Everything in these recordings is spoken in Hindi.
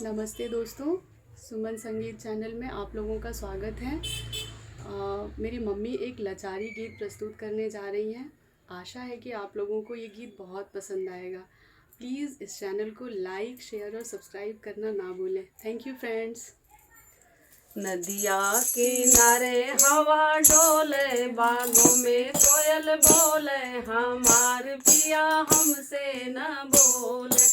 नमस्ते दोस्तों, सुमन संगीत चैनल में आप लोगों का स्वागत है। मेरी मम्मी एक लाचारी गीत प्रस्तुत करने जा रही हैं। आशा है कि आप लोगों को ये गीत बहुत पसंद आएगा। प्लीज़ इस चैनल को लाइक, शेयर और सब्सक्राइब करना ना भूलें। Thank you friends. नदिया किनारे हवा डोले, बागों में कोयल बोले, हमार पिया हमसे न बोले।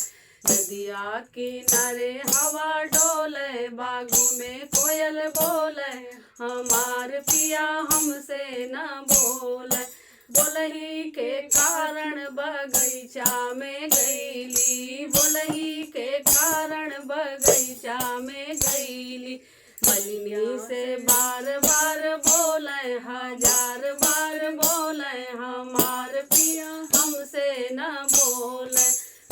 नदिया किनारे हवा डोले, बागों में कोयल बोले, हमार पिया हमसे न बोले। बोलही के कारण बगीचा में गईली, बोलही के कारण बगीचा में गईली। मलिनी से बार बार बोले, हजार बार बोले, हमार पिया हमसे न बोले।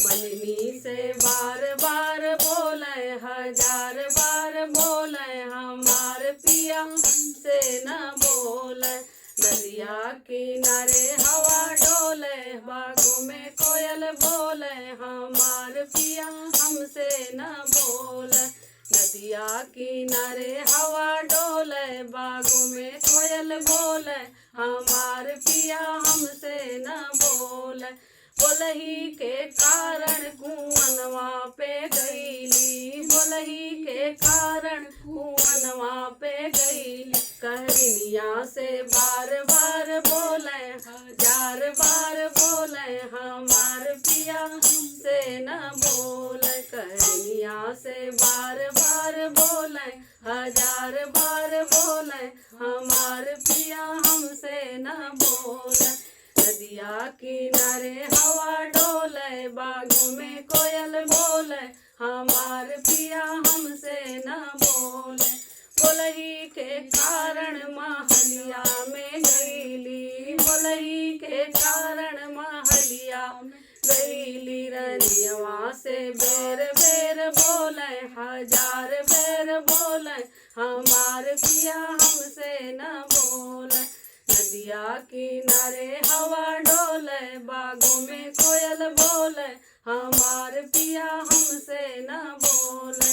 मलिनी से बार बार बोले, हजार बार बोले, हमार पिया हमसे न बोले। नदिया किनारे हवा डोले, बागों में कोयल बोले, हमार पिया हमसे न बोले। नदिया किनारे हवा डोले, बागों में कोयल बोले, हमार पिया हमसे न बोले। बोलही के कारण कुआनवा पे गईली, बोलही के कारण कुआनवा पे गईली। कहनिया से बार बार बोले, हजार बार बोले, हमार पिया हमसे न बोले। कहनिया से बार बार बोले, हजार बार बोले, हमार पिया हमसे न बोले। नदिया किनारे हवा डोले, बागों में कोयल बोले, हमार पिया हमसे न बोले। बोलही के कारण महलिया में गईली, बोलही के कारण महलिया में गईली। रनियवा से बेर बेर बोले, हजार बेर बोले, हमार पिया हमसे न बोले। नदिया किनारे हवा डोले, बागों में कोयल बोले, हमार पिया हमसे न बोले।